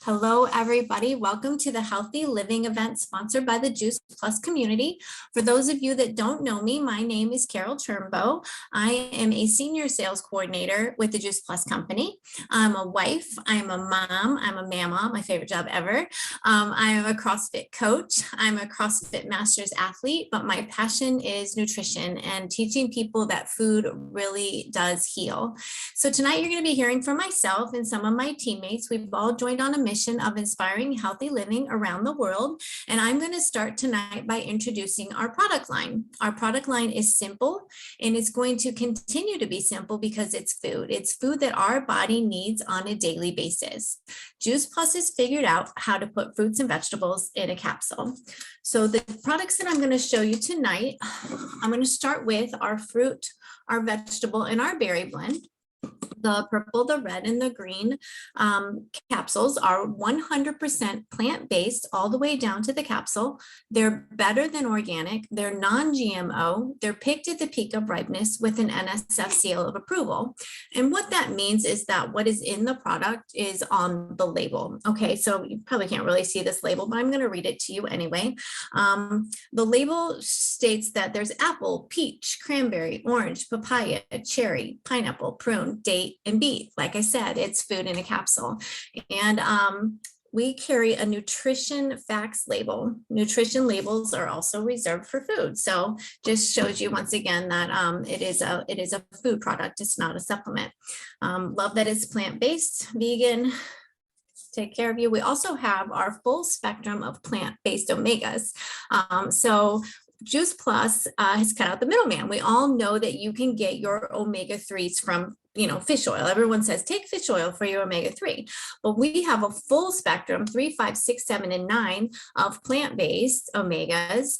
Hello, everybody. Welcome to the Healthy Living event sponsored by the Juice Plus community. For those of you that don't know me, my name is Carol Turnbow. I am a senior sales coordinator with the Juice Plus company. I'm a wife, I'm a mom, I'm a mama, my favorite job ever. I am a CrossFit coach. I'm a CrossFit Masters athlete, but my passion is nutrition and teaching people that food really does heal. So tonight you're going to be hearing from myself and some of my teammates. We've all joined on a mission of inspiring healthy living around the world. And I'm going to start tonight by introducing our product line. Our product line is simple and it's going to continue to be simple because it's food. It's food that our body needs on a daily basis. Juice Plus has figured out how to put fruits and vegetables in a capsule. So the products that I'm going to show you tonight, I'm going to start with our fruit, our vegetable, and our berry blend. The purple, the red, and the green capsules are 100% plant-based all the way down to the capsule. They're better than organic. They're non-GMO. They're picked at the peak of ripeness with an NSF seal of approval. And what that means is that what is in the product is on the label. Okay, so you probably can't really see this label, but I'm going to read it to you anyway. The label states that there's apple, peach, cranberry, orange, papaya, cherry, pineapple, prune, date, and beet. Like I said, it's food in a capsule. And we carry a nutrition facts label. Nutrition labels are also reserved for food. So just shows you once again that it is a food product. It's not a supplement. Love that it's plant-based, vegan, take care of you. We also have our full spectrum of plant-based omegas. So Juice Plus has cut out the middleman. We all know that you can get your omega-3s from fish oil. Everyone says take fish oil for your omega-3, but we have a full spectrum 3, 5, 6, 7, and 9 of plant-based omegas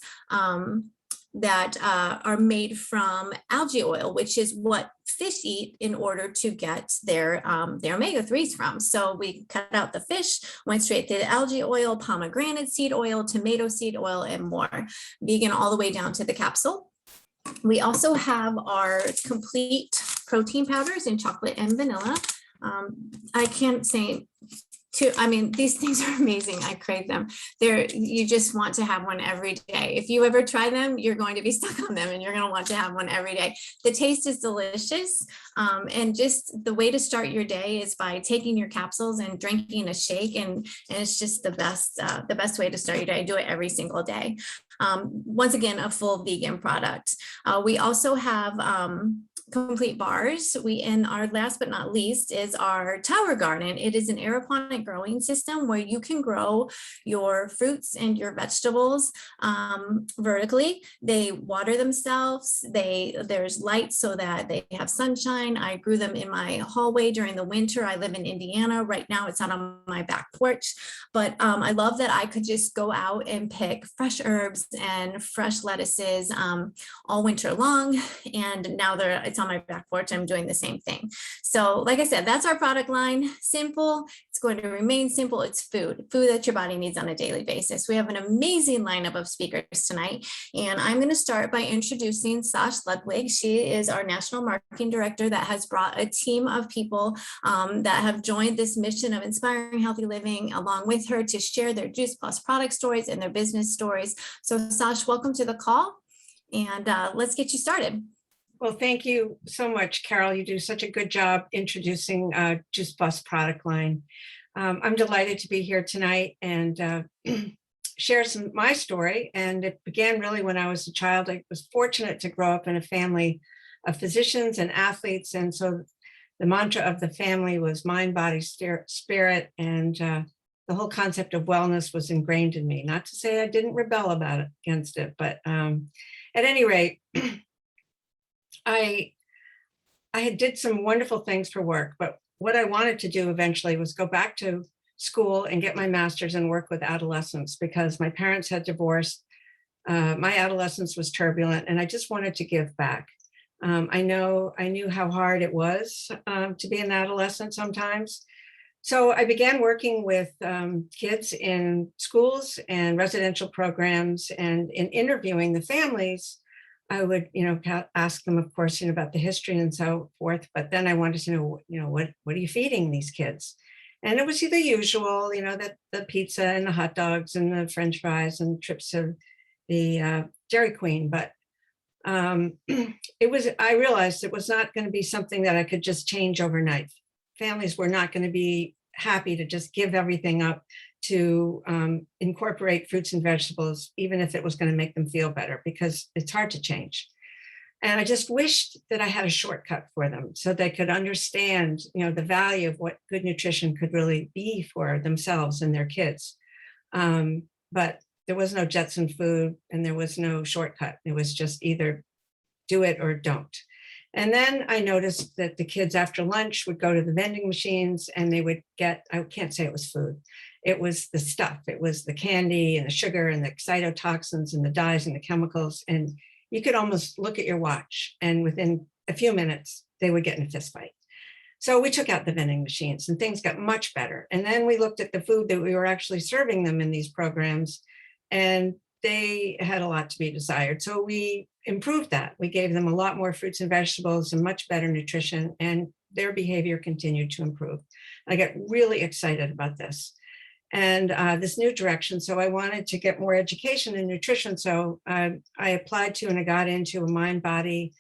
that are made from algae oil, which is what fish eat in order to get their omega-3s from. So we cut out the fish, went straight to the algae oil, pomegranate seed oil, tomato seed oil, and more. Vegan all the way down to the capsule. We also have our complete protein powders in chocolate and vanilla. I can't say these things are amazing. I crave them. You just want to have one every day. If you ever try them, you're going to be stuck on them and you're going to want to have one every day. The taste is delicious. And just the way to start your day is by taking your capsules and drinking a shake. And it's just the best way to start your day. I do it every single day. Once again, a full vegan product. We also have complete bars. And our last but not least is our tower garden. It is an aeroponic growing system where you can grow your fruits and your vegetables vertically. They water themselves. There's light so that they have sunshine. I grew them in my hallway during the winter. I live in Indiana. Right now it's out on my back porch, but I love that I could just go out and pick fresh herbs and fresh lettuces all winter long. And now it's on my back porch. I'm doing the same thing. So like I said, that's our product line. Simple. It's going to remain simple. It's food that your body needs on a daily basis. We have an amazing lineup of speakers tonight. And I'm going to start by introducing Sash Ludwig. She is our National Marketing Director that has brought a team of people that have joined this mission of inspiring healthy living along with her to share their Juice Plus product stories and their business stories. So Sash, welcome to the call. And let's get you started. Well, thank you so much, Carol. You do such a good job introducing Juice Plus product line. I'm delighted to be here tonight and share my story. And it began really when I was a child. I was fortunate to grow up in a family of physicians and athletes. And so the mantra of the family was mind, body, spirit. And the whole concept of wellness was ingrained in me. Not to say I didn't rebel against it, but at any rate, I had did some wonderful things for work, but what I wanted to do eventually was go back to school and get my master's and work with adolescents because my parents had divorced. My adolescence was turbulent and I just wanted to give back. I knew how hard it was to be an adolescent sometimes. So I began working with kids in schools and residential programs and in interviewing the families. I would, ask them, of course, about the history and so forth. But then I wanted to know, what are you feeding these kids? And it was the usual, that the pizza and the hot dogs and the French fries and trips to the Dairy Queen. But I realized it was not going to be something that I could just change overnight. Families were not going to be happy to just give everything up to incorporate fruits and vegetables, even if it was going to make them feel better, because it's hard to change. And I just wished that I had a shortcut for them so they could understand, the value of what good nutrition could really be for themselves and their kids. But there was no Jetson food and there was no shortcut. It was just either do it or don't. And then I noticed that the kids after lunch would go to the vending machines and they would get, I can't say it was food, it was the stuff. It was the candy and the sugar and the excitotoxins and the dyes and the chemicals. And you could almost look at your watch and within a few minutes, they would get in a fist fight. So we took out the vending machines and things got much better. And then we looked at the food that we were actually serving them in these programs, and they had a lot to be desired. So we improved that. We gave them a lot more fruits and vegetables and much better nutrition, and their behavior continued to improve. I got really excited about this and this new direction. So I wanted to get more education in nutrition. So I applied to and I got into a mind-body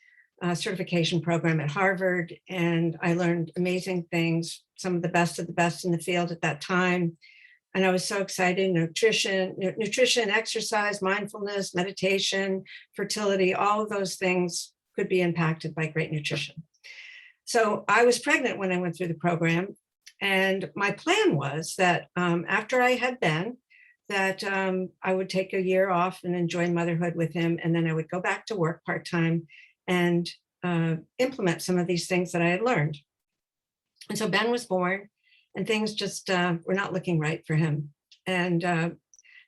certification program at Harvard, and I learned amazing things, some of the best in the field at that time. And I was so excited. Nutrition, exercise, mindfulness, meditation, fertility, all of those things could be impacted by great nutrition. So I was pregnant when I went through the program. And my plan was that after I had Ben, that I would take a year off and enjoy motherhood with him. And then I would go back to work part-time and implement some of these things that I had learned. And so Ben was born. And things just were not looking right for him. And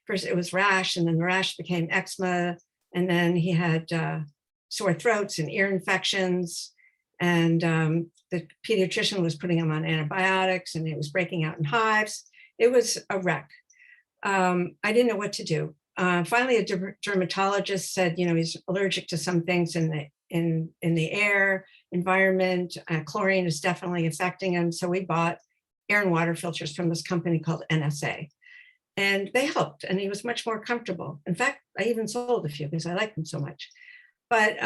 first it was rash, and then the rash became eczema. And then he had sore throats and ear infections. And the pediatrician was putting him on antibiotics, and he was breaking out in hives. It was a wreck. I didn't know what to do. Finally, a dermatologist said, he's allergic to some things in the air environment. Chlorine is definitely affecting him. So we bought air and water filters from this company called NSA. And they helped, and he was much more comfortable. In fact, I even sold a few because I liked them so much. But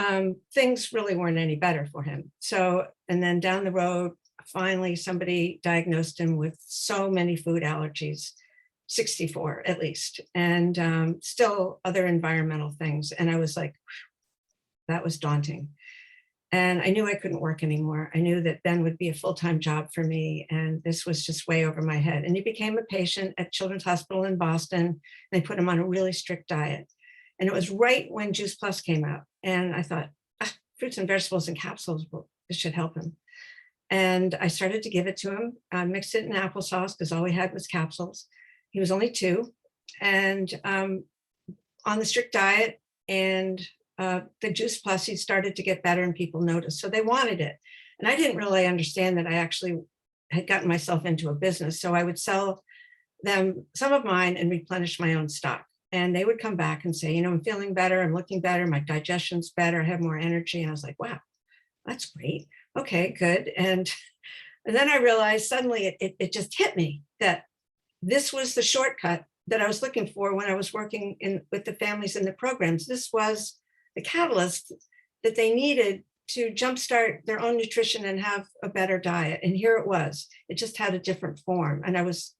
things really weren't any better for him. So, and then down the road, finally somebody diagnosed him with so many food allergies, 64 at least, and still other environmental things. And I was like, that was daunting. And I knew I couldn't work anymore. I knew that Ben would be a full-time job for me. And this was just way over my head. And he became a patient at Children's Hospital in Boston. And they put him on a really strict diet. And it was right when Juice Plus came out. And I thought, fruits and vegetables and capsules, this should help him. And I started to give it to him. I mixed it in applesauce because all we had was capsules. He was only 2. And on the strict diet and the Juice Plus, he started to get better and people noticed. So they wanted it. And I didn't really understand that I actually had gotten myself into a business. So I would sell them some of mine and replenish my own stock. And they would come back and say, I'm feeling better. I'm looking better. My digestion's better. I have more energy. And I was like, wow, that's great. Okay, good. And then I realized suddenly it just hit me that this was the shortcut that I was looking for when I was working with the families in the programs. This was the catalyst that they needed to jumpstart their own nutrition and have a better diet. And here it was. It just had a different form. And I was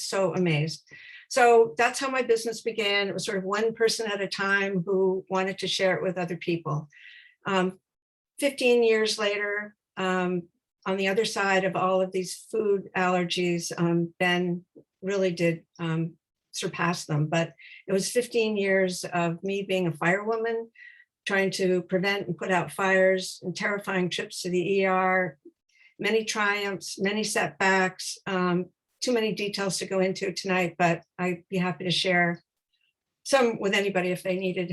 so amazed. So that's how my business began. It was sort of one person at a time who wanted to share it with other people. 15 years later, on the other side of all of these food allergies, Ben really did surpass them. But it was 15 years of me being a firewoman, trying to prevent and put out fires, and terrifying trips to the ER, many triumphs, many setbacks, too many details to go into tonight, but I'd be happy to share some with anybody if they needed,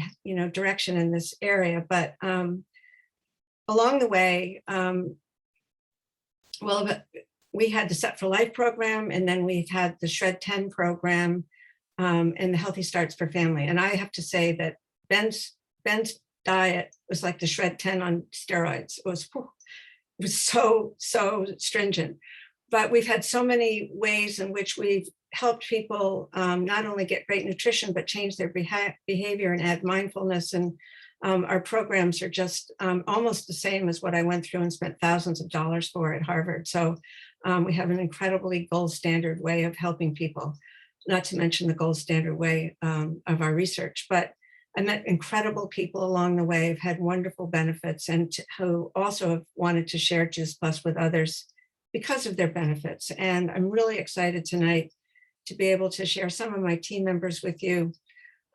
direction in this area. But along the way, we had the Set for Life program, and then we've had the Shred 10 program, and the Healthy Starts for Family. And I have to say that Ben's diet was like the Shred 10 on steroids. It was so stringent. but we've had so many ways in which we've helped people not only get great nutrition, but change their behavior and add mindfulness. And our programs are just almost the same as what I went through and spent thousands of dollars for at Harvard. So we have an incredibly gold standard way of helping people, not to mention the gold standard way of our research. But I met incredible people along the way, have had wonderful benefits, and who also have wanted to share Juice Plus with others because of their benefits. And I'm really excited tonight to be able to share some of my team members with you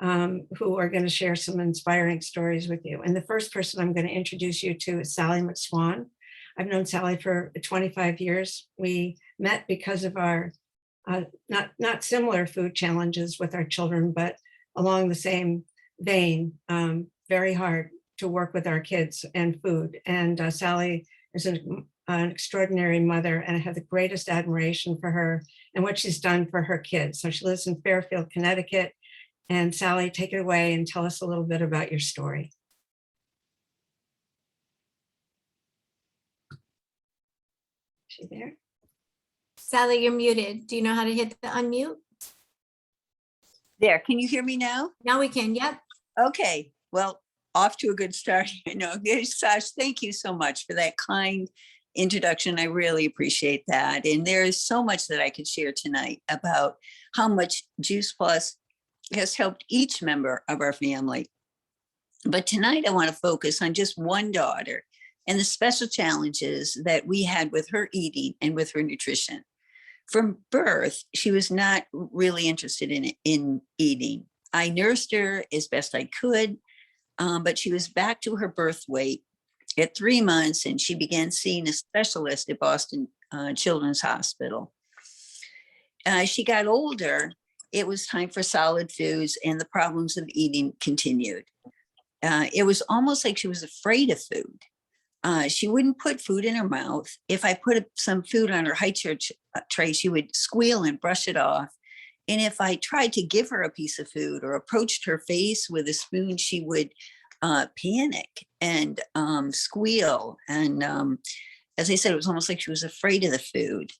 who are going to share some inspiring stories with you. And the first person I'm going to introduce you to is Sally McSwan. I've known Sally for 25 years. We met because of our not similar food challenges with our children, but along the same vein, very hard to work with our kids and food. And Sally is an extraordinary mother, and I have the greatest admiration for her and what she's done for her kids. So she lives in Fairfield, Connecticut. And Sally, take it away and tell us a little bit about your story. Is she there? Sally, you're muted. Do you know how to hit the unmute? There, can you hear me now? Now we can, yep. Okay, well, off to a good start. Sash, thank you so much for that kind introduction. I really appreciate that. And there is so much that I could share tonight about how much Juice Plus has helped each member of our family. But tonight I want to focus on just one daughter and the special challenges that we had with her eating and with her nutrition. From birth, she was not really interested in eating. I nursed her as best I could, but she was back to her birth weight at 3 months, and she began seeing a specialist at Boston Children's Hospital. She got older. It was time for solid foods, and the problems of eating continued. It was almost like she was afraid of food. She wouldn't put food in her mouth. If I put some food on her high chair tray, she would squeal and brush it off. And if I tried to give her a piece of food or approached her face with a spoon, she would panic and squeal. And as I said, it was almost like she was afraid of the food.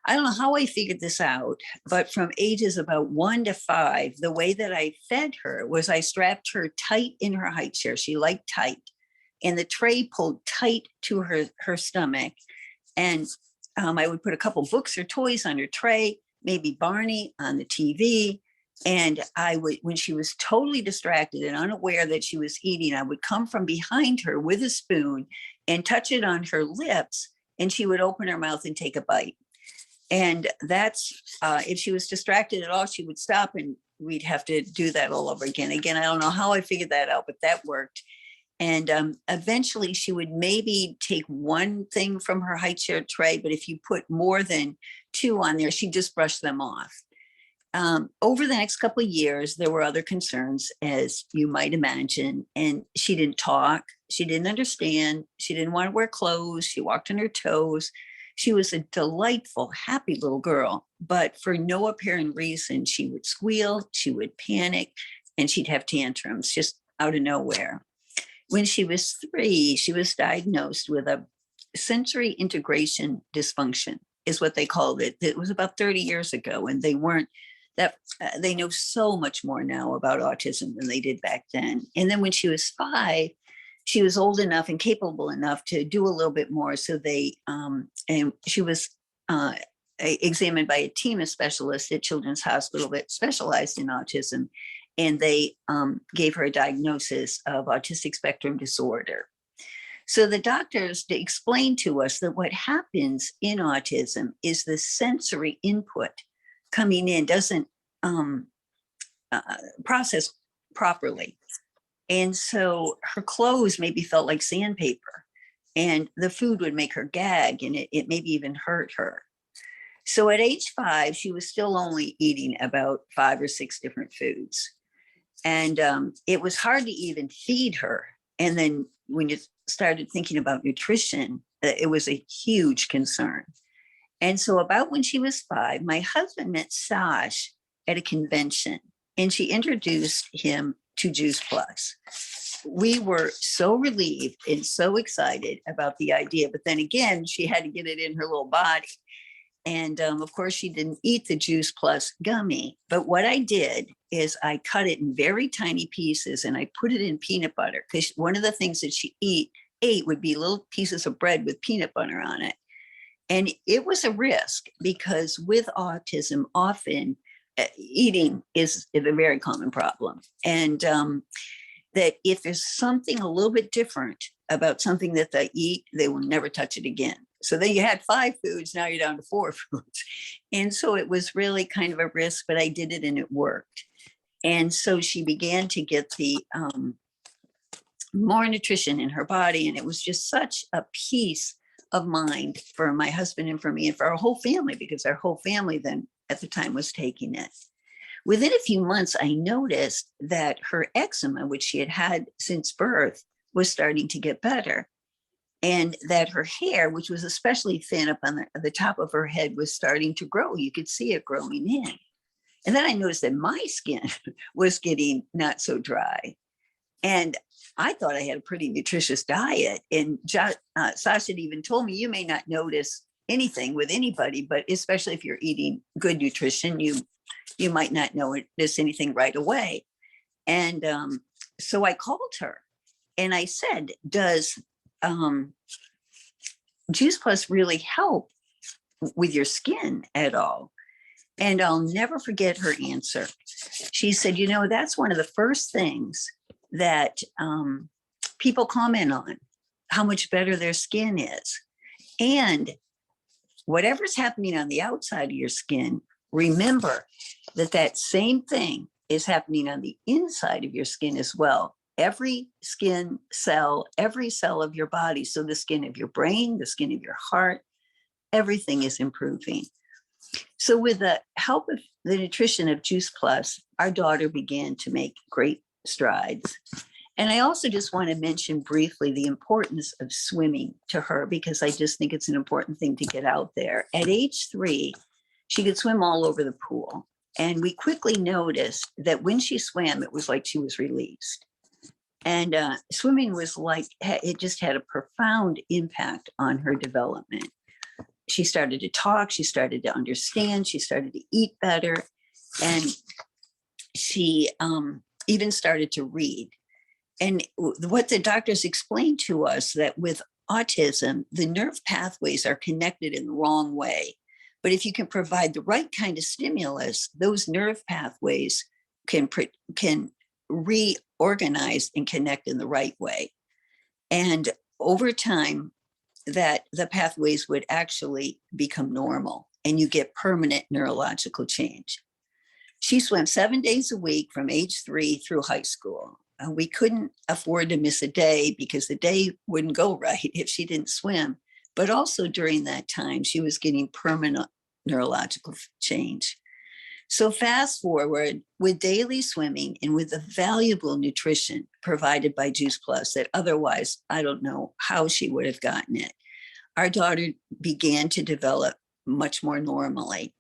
I don't know how I figured this out, but from ages about 1 to 5, the way that I fed her was I strapped her tight in her high chair. She liked tight, and the tray pulled tight to her stomach. And I would put a couple books or toys on her tray, maybe Barney on the TV. And I would, when she was totally distracted and unaware that she was eating, I would come from behind her with a spoon and touch it on her lips, and she would open her mouth and take a bite. And that's, if she was distracted at all, she would stop and we'd have to do that all over again. Again, I don't know how I figured that out, but that worked. And eventually she would maybe take one thing from her high chair tray, but if you put more than 2 on there, she'd just brush them off. Over the next couple of years, there were other concerns, as you might imagine, and she didn't talk, she didn't understand, she didn't want to wear clothes, she walked on her toes. She was a delightful, happy little girl, but for no apparent reason, she would squeal, she would panic, and she'd have tantrums just out of nowhere. When she was 3, she was diagnosed with a sensory integration dysfunction, is what they called it. It was about 30 years ago, and they weren't that, they know so much more now about autism than they did back then. And then when she was 5, she was old enough and capable enough to do a little bit more. So they, and she was examined by a team of specialists at Children's Hospital that specialized in autism. And they gave her a diagnosis of autistic spectrum disorder. So the doctors explained to us that what happens in autism is the sensory input coming in doesn't process properly. And so her clothes maybe felt like sandpaper, and the food would make her gag, and it maybe even hurt her. So at age 5, she was still only eating about 5 or 6 different foods. And it was hard to even feed her. And then when you started thinking about nutrition, it was a huge concern. And so about when she was 5, my husband met Sash at a convention, and she introduced him to Juice Plus. We were so relieved and so excited about the idea, but then again, she had to get it in her little body. And of course, she didn't eat the Juice Plus gummy. But what I did is I cut it in very tiny pieces and I put it in peanut butter, because one of the things that she ate would be little pieces of bread with peanut butter on it. And it was a risk because with autism, often eating is a very common problem. And that if there's something a little bit different about something that they eat, they will never touch it again. So then you had 5 foods, now you're down to 4 foods. And so it was really kind of a risk, but I did it and it worked. And so she began to get the more nutrition in her body. And it was just such a peace of mind for my husband and for me and for our whole family, because our whole family then at the time was taking it. Within a few months, I noticed that her eczema, which she had had since birth, was starting to get better. And that her hair, which was especially thin up on the top of her head, was starting to grow. You could see it growing in. And then I noticed that my skin was getting not so dry. And I thought I had a pretty nutritious diet. And Sash had even told me, you may not notice anything with anybody, but especially if you're eating good nutrition, you might not notice anything right away. And so I called her and I said, does Juice Plus really help with your skin at all? And I'll never forget her answer. She said, that's one of the first things that people comment on, how much better their skin is. And whatever's happening on the outside of your skin, remember that same thing is happening on the inside of your skin as well. Every skin cell, every cell of your body, so the skin of your brain, the skin of your heart, everything is improving. So with the help of the nutrition of Juice Plus, our daughter began to make great strides. And I also just want to mention briefly the importance of swimming to her, because I just think it's an important thing to get out there. At age 3, she could swim all over the pool. And we quickly noticed that when she swam, it was like she was released. And swimming was like, it just had a profound impact on her development. She started to talk, she started to understand, she started to eat better, and she even started to read. And what the doctors explained to us, that with autism, the nerve pathways are connected in the wrong way. But if you can provide the right kind of stimulus, those nerve pathways can reorganize and connect in the right way. And over time, that the pathways would actually become normal and you get permanent neurological change. She swam 7 days a week from age 3 through high school. We couldn't afford to miss a day because the day wouldn't go right if she didn't swim. But also during that time, she was getting permanent neurological change. So fast forward, with daily swimming and with the valuable nutrition provided by Juice Plus that otherwise I don't know how she would have gotten it, our daughter began to develop much more normally.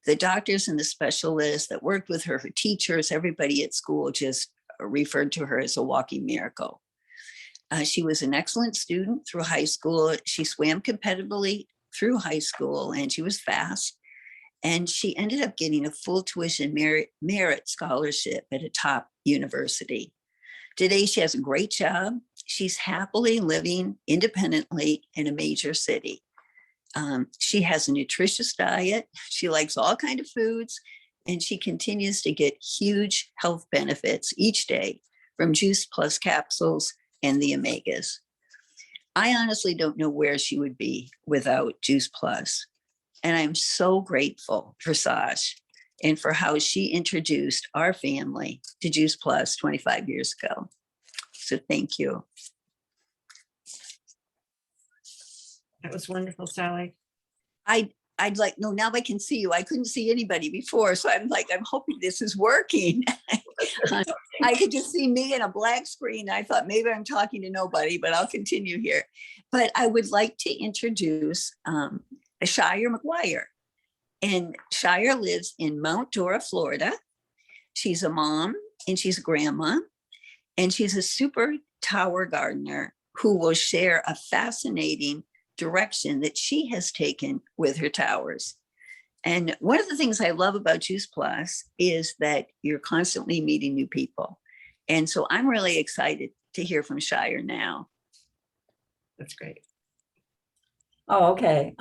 The doctors and the specialists that worked with her, her teachers, everybody at school just referred to her as a walking miracle. She was an excellent student through high school. She swam competitively through high school and she was fast. And she ended up getting a full tuition merit scholarship at a top university. Today, she has a great job. She's happily living independently in a major city. She has a nutritious diet. She likes all kinds of foods, and she continues to get huge health benefits each day from Juice Plus capsules and the omegas. I honestly don't know where she would be without Juice Plus. And I'm so grateful for Sash and for how she introduced our family to Juice Plus 25 years ago. So thank you. That was wonderful, Sally. I'd like, no, now I can see you. I couldn't see anybody before. So I'm like, I'm hoping this is working. I could just see me in a black screen. I thought maybe I'm talking to nobody, but I'll continue here. But I would like to introduce Shire Maguire. And Shire lives in Mount Dora, Florida. She's a mom and she's a grandma. And she's a super tower gardener who will share a fascinating direction that she has taken with her towers. And one of the things I love about Juice Plus is that you're constantly meeting new people. And so I'm really excited to hear from Shire now. That's great. Oh, okay.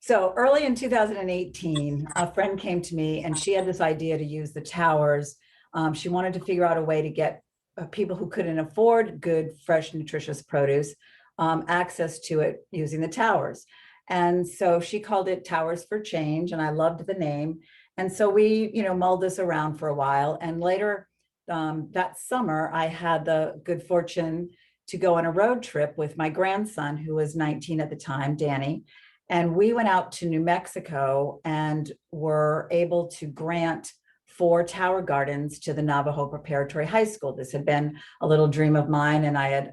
So early in 2018, a friend came to me and she had this idea to use the towers. She wanted to figure out a way to get people who couldn't afford good, fresh, nutritious produce access to it using the towers. And so she called it Towers for Change, and I loved the name. And so we, mulled this around for a while. And later that summer, I had the good fortune to go on a road trip with my grandson, who was 19 at the time, Danny. And we went out to New Mexico and were able to grant 4 tower gardens to the Navajo Preparatory High School. This had been a little dream of mine, and I had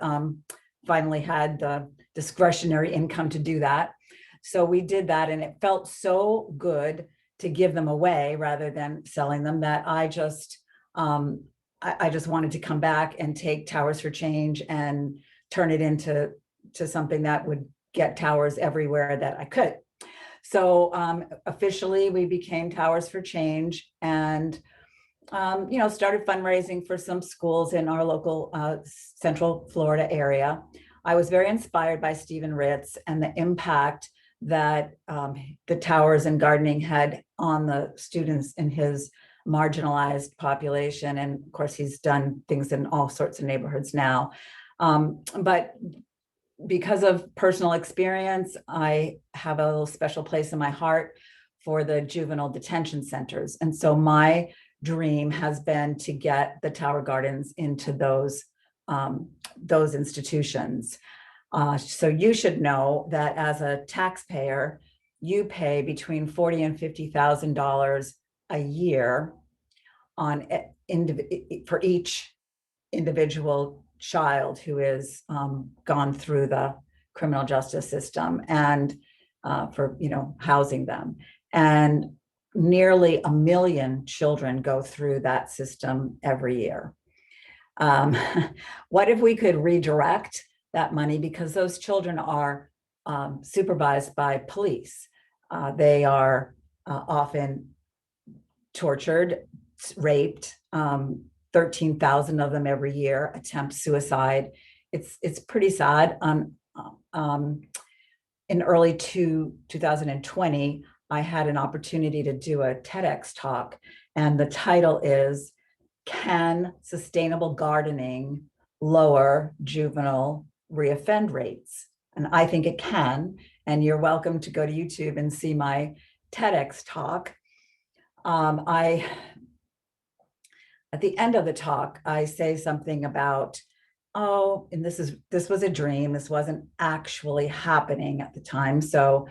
finally had the discretionary income to do that. So we did that, and it felt so good to give them away rather than selling them that I just wanted to come back and take Towers for Change and turn it into something that would get towers everywhere that I could. So officially we became Towers for Change, and started fundraising for some schools in our local Central Florida area. I was very inspired by Stephen Ritz and the impact that the towers and gardening had on the students in his marginalized population. And of course, he's done things in all sorts of neighborhoods now. But because of personal experience, I have a little special place in my heart for the juvenile detention centers. And so my dream has been to get the Tower Gardens into those institutions. So you should know that as a taxpayer, you pay between $40,000 and $50,000 a year for each individual child who is gone through the criminal justice system, and for housing them. And nearly 1 million children go through that system every year. What if we could redirect that money, because those children are supervised by police. They are often tortured, raped, 13,000 of them every year attempt suicide. It's pretty sad. In early 2020, I had an opportunity to do a TEDx talk, and the title is, "Can Sustainable Gardening Lower Juvenile Reoffend Rates?" And I think it can, and you're welcome to go to YouTube and see my TEDx talk. At the end of the talk, I say something about, and this was a dream. This wasn't actually happening at the time. So,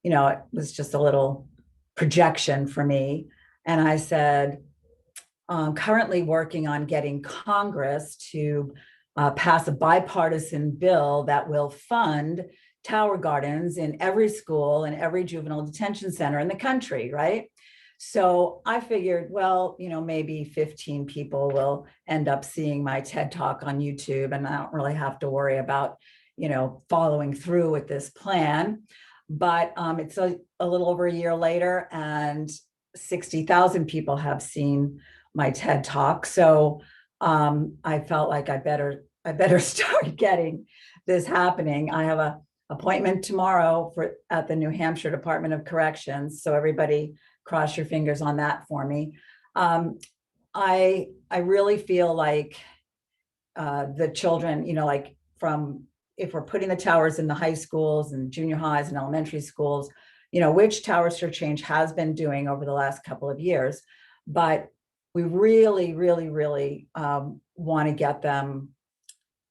it was just a little projection for me. And I said, currently working on getting Congress to pass a bipartisan bill that will fund tower gardens in every school and every juvenile detention center in the country, right? So I figured, well, maybe 15 people will end up seeing my TED Talk on YouTube, and I don't really have to worry about, following through with this plan. But it's a little over a year later, and 60,000 people have seen my TED Talk. So I felt like I better start getting this happening. I have an appointment tomorrow at the New Hampshire Department of Corrections. So everybody cross your fingers on that for me. I really feel like the children, if we're putting the towers in the high schools and junior highs and elementary schools, which Towers for Change has been doing over the last couple of years, but we really, really, really want to get them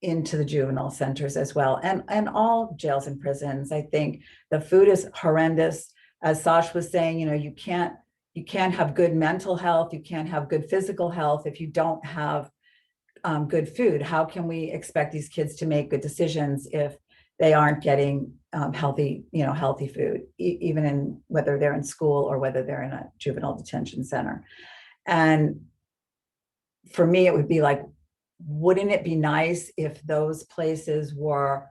into the juvenile centers as well, and all jails and prisons. I think the food is horrendous. As Sash was saying, you can't have good mental health, you can't have good physical health if you don't have good food. How can we expect these kids to make good decisions if they aren't getting healthy food, even in whether they're in school or whether they're in a juvenile detention center? And for me, it would be like, wouldn't it be nice if those places were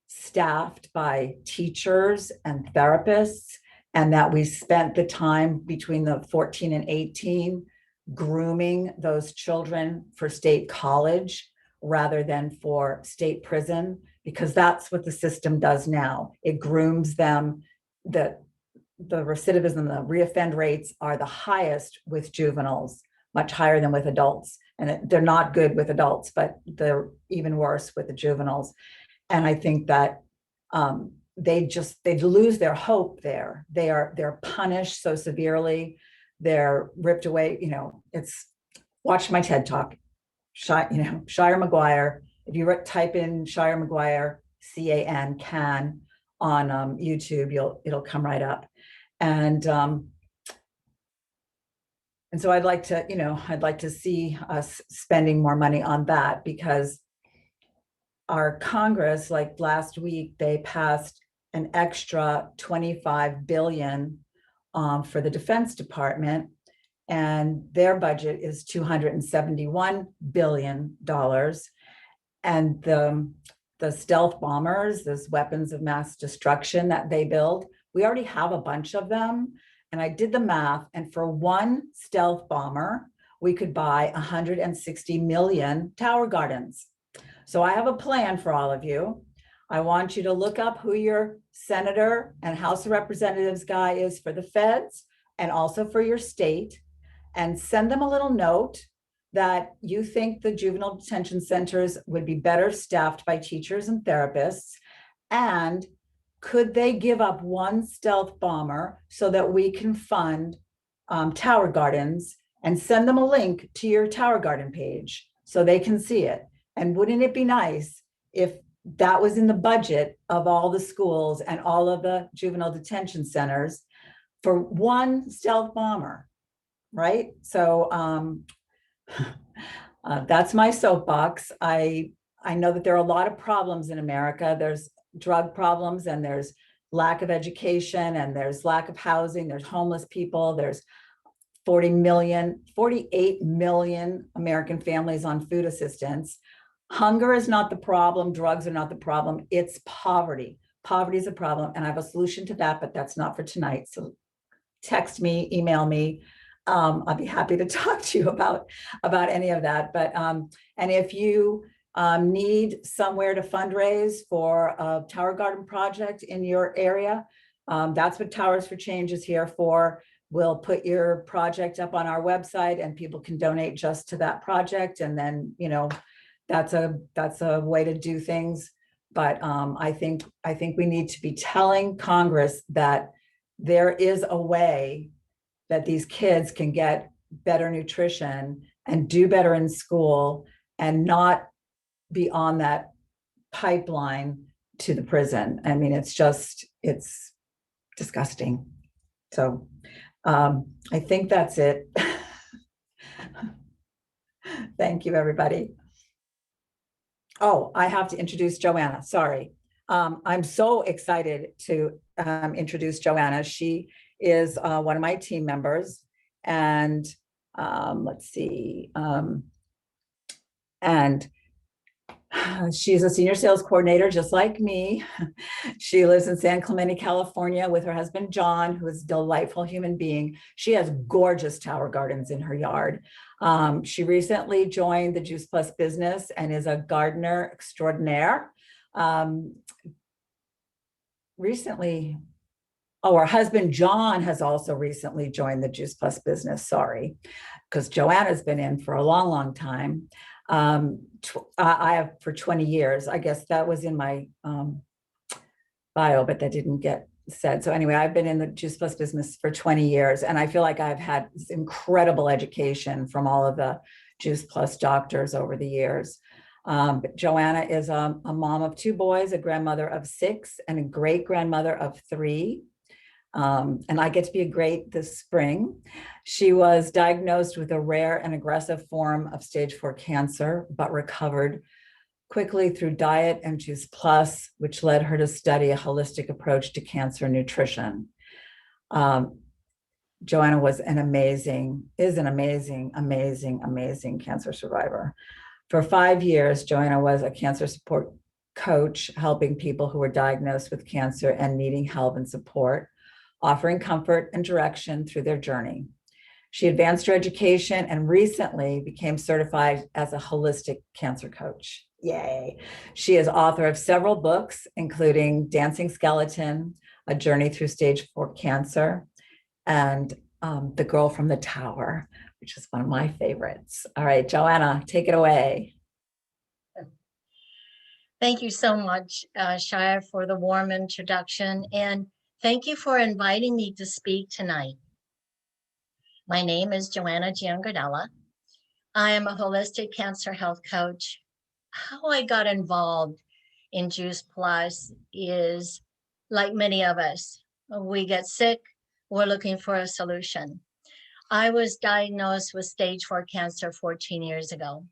staffed by teachers and therapists, and that we spent the time between the 14 and 18 grooming those children for state college rather than for state prison, because that's what the system does now. It grooms them. The recidivism, the reoffend rates are the highest with juveniles, much higher than with adults. And they're not good with adults, but they're even worse with the juveniles. And I think that they lose their hope there. They're punished so severely. They're ripped away. Watch my TED talk, Shire Maguire. If you type in Shire Maguire, can on YouTube, it'll come right up. And so I'd like to see us spending more money on that, because our Congress, like last week, they passed an extra $25 billion for the Defense Department, and their budget is $271 billion. And the stealth bombers, those weapons of mass destruction that they build, we already have a bunch of them. And I did the math, and for one stealth bomber, we could buy 160 million Tower Gardens. So I have a plan for all of you. I want you to look up who your senator and House of Representatives guy is for the feds and also for your state, and send them a little note that you think the juvenile detention centers would be better staffed by teachers and therapists. And could they give up one stealth bomber so that we can fund Tower Gardens, and send them a link to your Tower Garden page so they can see it? And wouldn't it be nice if that was in the budget of all the schools and all of the juvenile detention centers for one stealth bomber, right? So that's my soapbox. I know that there are a lot of problems in America. There's drug problems, and there's lack of education, and there's lack of housing, there's homeless people, there's 48 million American families on food assistance. Hunger is not the problem, drugs are not the problem, it's poverty. Poverty is a problem, and I have a solution to that, but that's not for tonight. So text me, email me. I'll be happy to talk to you about any of that. But and if you need somewhere to fundraise for a Tower Garden project in your area, that's what Towers for Change is here for. We'll put your project up on our website, and people can donate just to that project. And then, that's a way to do things. But I think we need to be telling Congress that there is a way that these kids can get better nutrition and do better in school, and not be on that pipeline to the prison. I mean, it's disgusting. So I think that's it. Thank you, everybody. Oh, I have to introduce Joanna. Sorry. I'm so excited to introduce Joanna. She is one of my team members, and let's see. And she's a senior sales coordinator, just like me. She lives in San Clemente, California, with her husband, John, who is a delightful human being. She has gorgeous Tower Gardens in her yard. She recently joined the Juice Plus business and is a gardener extraordinaire. Her husband, John, has also recently joined the Juice Plus business, sorry, because Joanna's been in for a long, long time. I have for 20 years. I guess that was in my bio, but that didn't get said. So anyway, I've been in the Juice Plus business for 20 years, and I feel like I've had this incredible education from all of the Juice Plus doctors over the years. But Joanna is a mom of 2 boys, a grandmother of 6, and a great grandmother of 3. And I get to be a great this spring. She was diagnosed with a rare and aggressive form of stage 4 cancer, but recovered quickly through diet and Juice Plus, which led her to study a holistic approach to cancer nutrition. Joanna is an amazing cancer survivor. For 5 years, Joanna was a cancer support coach, helping people who are diagnosed with cancer and needing help and support, offering comfort and direction through their journey. She advanced her education and recently became certified as a holistic cancer coach. Yay. She is author of several books, including Dancing Skeleton, A Journey Through Stage 4 Cancer, and The Girl from the Tower, which is one of my favorites. All right, Joanna, take it away. Thank you so much, Shire, for the warm introduction, and thank you for inviting me to speak tonight. My name is Joanna Giangardella. I am a holistic cancer health coach. How I got involved in Juice Plus is like many of us. We get sick, we're looking for a solution. I was diagnosed with stage 4 cancer 14 years ago.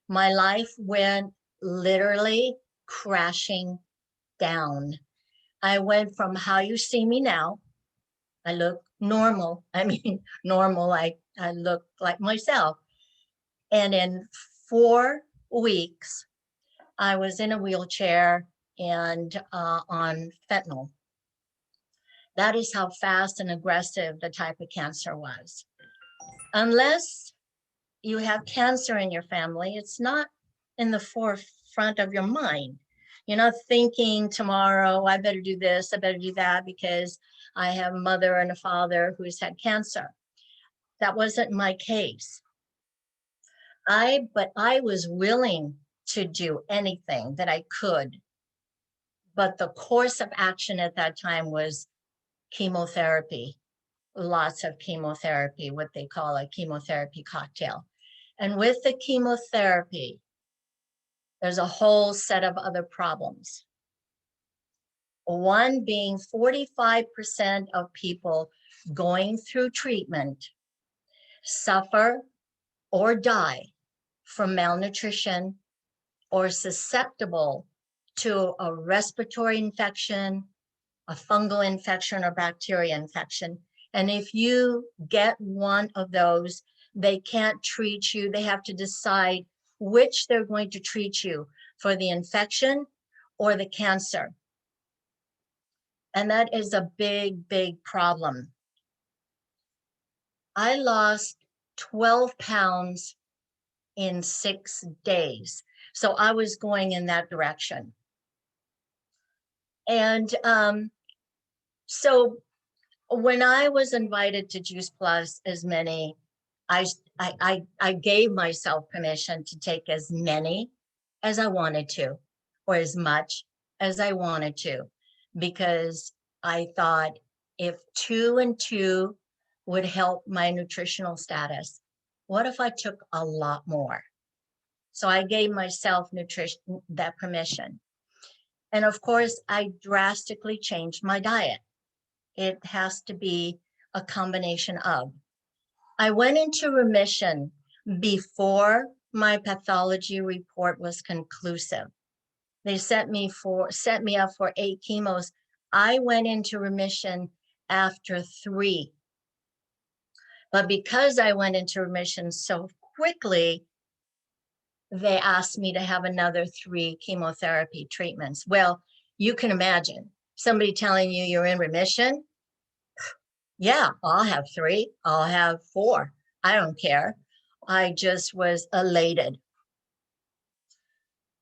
My life went literally crashing down. I went from how you see me now. I look normal. I mean, normal, I look like myself. And in 4 weeks, I was in a wheelchair and on fentanyl. That is how fast and aggressive the type of cancer was. Unless you have cancer in your family, it's not in the forefront of your mind. You're not thinking tomorrow, I better do this, I better do that, because I have a mother and a father who's had cancer. That wasn't my case. But I was willing to do anything that I could. But the course of action at that time was chemotherapy, lots of chemotherapy, what they call a chemotherapy cocktail. And with the chemotherapy, there's a whole set of other problems. One being 45% of people going through treatment suffer or die from malnutrition or susceptible to a respiratory infection, a fungal infection, or bacteria infection. And if you get one of those, they can't treat you. They have to decide which they're going to treat you for, the infection or the cancer. And that is a big, big problem. I lost 12 pounds in 6 days. So I was going in that direction. And so when I was invited to Juice Plus, I gave myself permission to take as many as I wanted to, or as much as I wanted to, because I thought if 2 and 2 would help my nutritional status, what if I took a lot more? So I gave myself that permission. And of course, I drastically changed my diet. It has to be a combination of. I went into remission before my pathology report was conclusive. They set me up for 8 chemos. I went into remission after 3. But because I went into remission so quickly, they asked me to have another 3 chemotherapy treatments. Well, you can imagine somebody telling you you're in remission. Yeah, I'll have 3, I'll have 4. I don't care. I just was elated.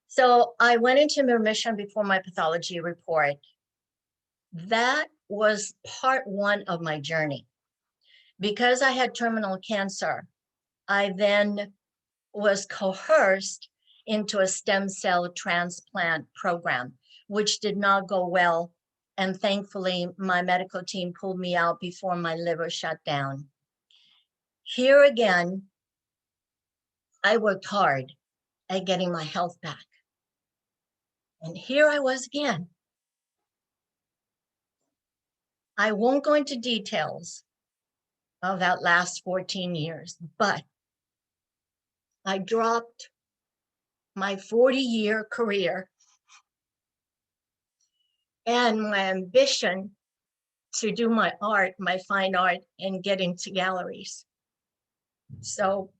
So I went into remission before my pathology report. That was part 1 of my journey. Because I had terminal cancer, I then was coerced into a stem cell transplant program, which did not go well. And thankfully, my medical team pulled me out before my liver shut down. Here again, I worked hard at getting my health back. And here I was again. I won't go into details of that last 14 years, but I dropped my 40-year career and my ambition to do my art, my fine art, and get into galleries. So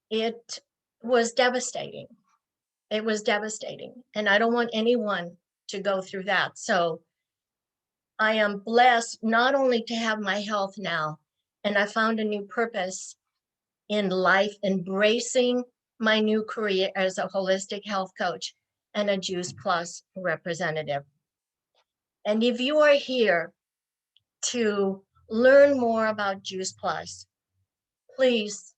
it was devastating. It was devastating, and I don't want anyone to go through that. So I am blessed not only to have my health now, and I found a new purpose in life, embracing my new career as a holistic health coach and a Juice Plus representative. And if you are here to learn more about Juice Plus, please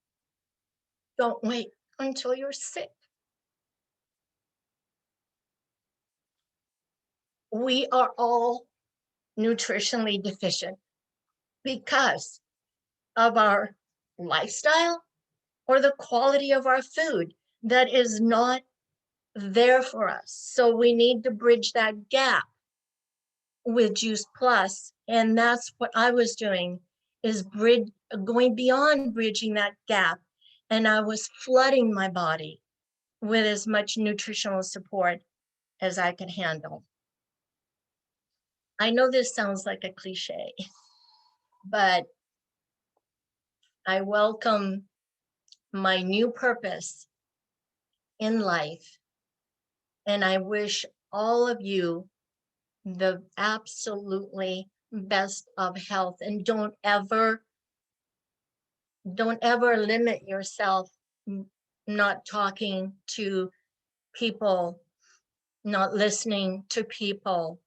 don't wait until you're sick. We are all nutritionally deficient because of our lifestyle or the quality of our food that is not there for us. So we need to bridge that gap with Juice Plus. And that's what I was doing, is going beyond bridging that gap. And I was flooding my body with as much nutritional support as I could handle. I know this sounds like a cliche, but I welcome my new purpose in life. And I wish all of you the absolutely best of health. And don't ever limit yourself, not talking to people, not listening to people,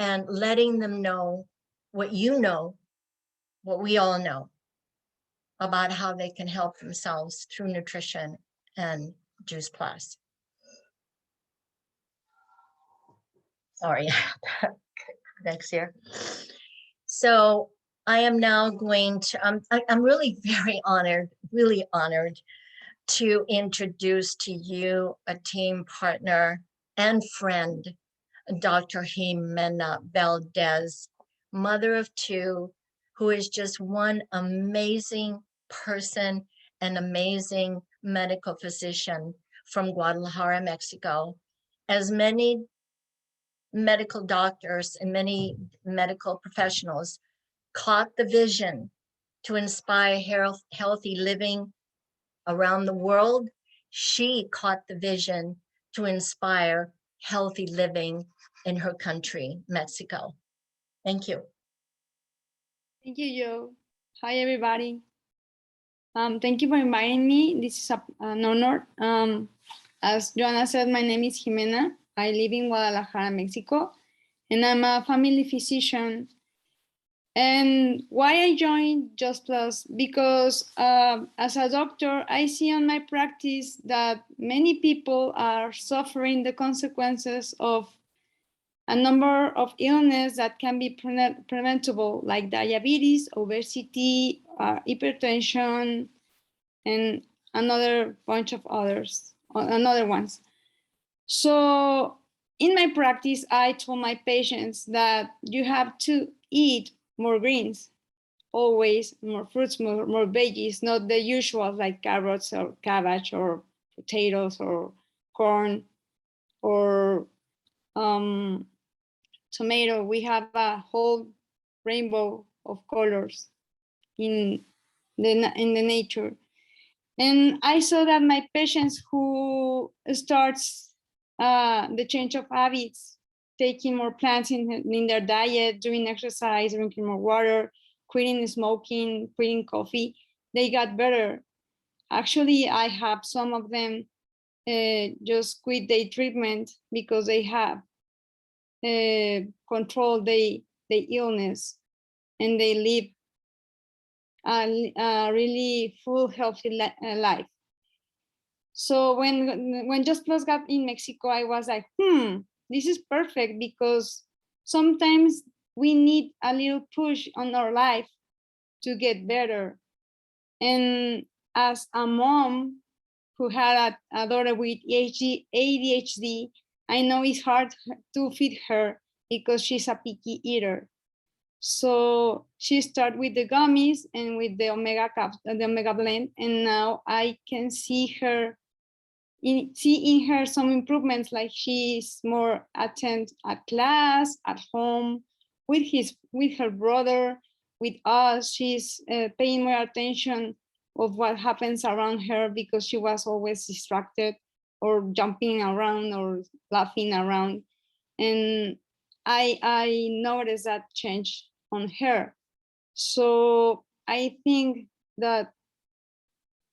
and letting them know what you know, what we all know about how they can help themselves through nutrition and Juice Plus. Sorry, next year. So I am now going to, I'm really very honored to introduce to you a team partner and friend, Dr. Jimena Valdez, mother of two, who is just one amazing person, an amazing medical physician from Guadalajara, Mexico. As many medical doctors and many medical professionals caught the vision to inspire healthy living around the world, she caught the vision to inspire healthy living in her country, Mexico. Thank you. Thank you, Jo. Hi, everybody. Thank you for inviting me. This is an honor. As Joanna said, my name is Jimena. I live in Guadalajara, Mexico, and I'm a family physician. And why I joined Just Plus? Because as a doctor, I see on my practice that many people are suffering the consequences of a number of illnesses that can be preventable, like diabetes, obesity, hypertension, and another bunch of another ones. So in my practice, I told my patients that you have to eat more greens, always more fruits, more veggies, not the usual like carrots or cabbage or potatoes or corn or tomato. We have a whole rainbow of colors in the nature. And I saw that my patients who starts the change of habits, taking more plants in their diet, doing exercise, drinking more water, quitting smoking, quitting coffee, they got better. Actually, I have some of them just quit their treatment because they have controlled the illness, and they live a really full, healthy life. So when Just Plus got in Mexico, I was like, this is perfect, because sometimes we need a little push on our life to get better. And as a mom who had a daughter with ADHD, I know it's hard to feed her because she's a picky eater. So she started with the gummies and with the omega blend, and now I can see in her some improvements, like she's more attentive at class, at home, with her brother, with us. She's paying more attention of what happens around her because she was always distracted. or jumping around or laughing around. And I noticed that change on her. So I think that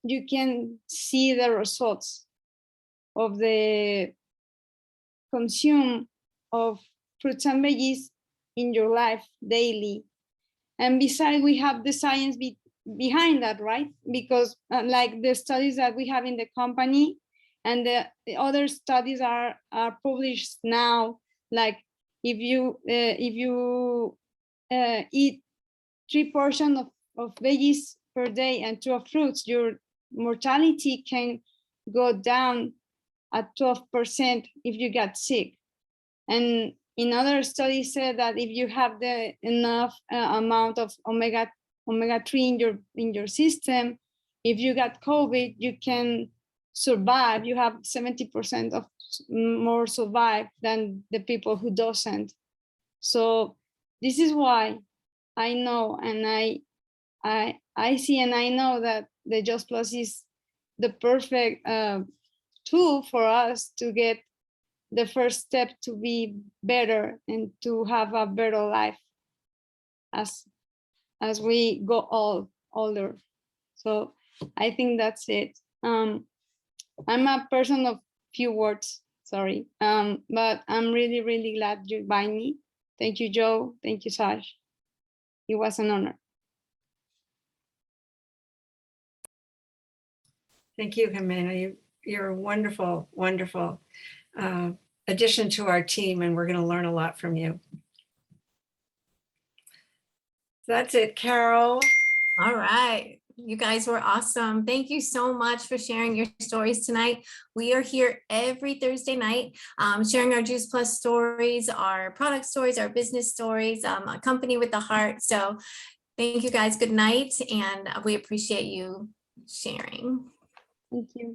you can see the results of the consume of fruits and veggies in your life daily. And besides, we have the science behind that, right? Because like the studies that we have in the company and the other studies are published now, like if you eat 3 portions of veggies per day and 2 of fruits, your mortality can go down at 12% if you get sick. And in other studies said that if you have the enough amount of omega-3 in your system, if you got COVID, you can survive. You have 70% of more survive than the people who doesn't. So this is why I know, and I see and I know that the Just Plus is the perfect tool for us to get the first step to be better and to have a better life as we go older. So I think that's it. I'm a person of few words, sorry, but I'm really, really glad you invited me. Thank you, Joe. Thank you, Sash. It was an honor. Thank you, Jimena. You're a wonderful, wonderful addition to our team, and we're going to learn a lot from you. That's it, Carol. All right. You guys were awesome. Thank you so much for sharing your stories tonight. We are here every Thursday night, sharing our Juice Plus stories, our product stories, our business stories, a company with a heart. So thank you guys. Good night. And we appreciate you sharing. Thank you.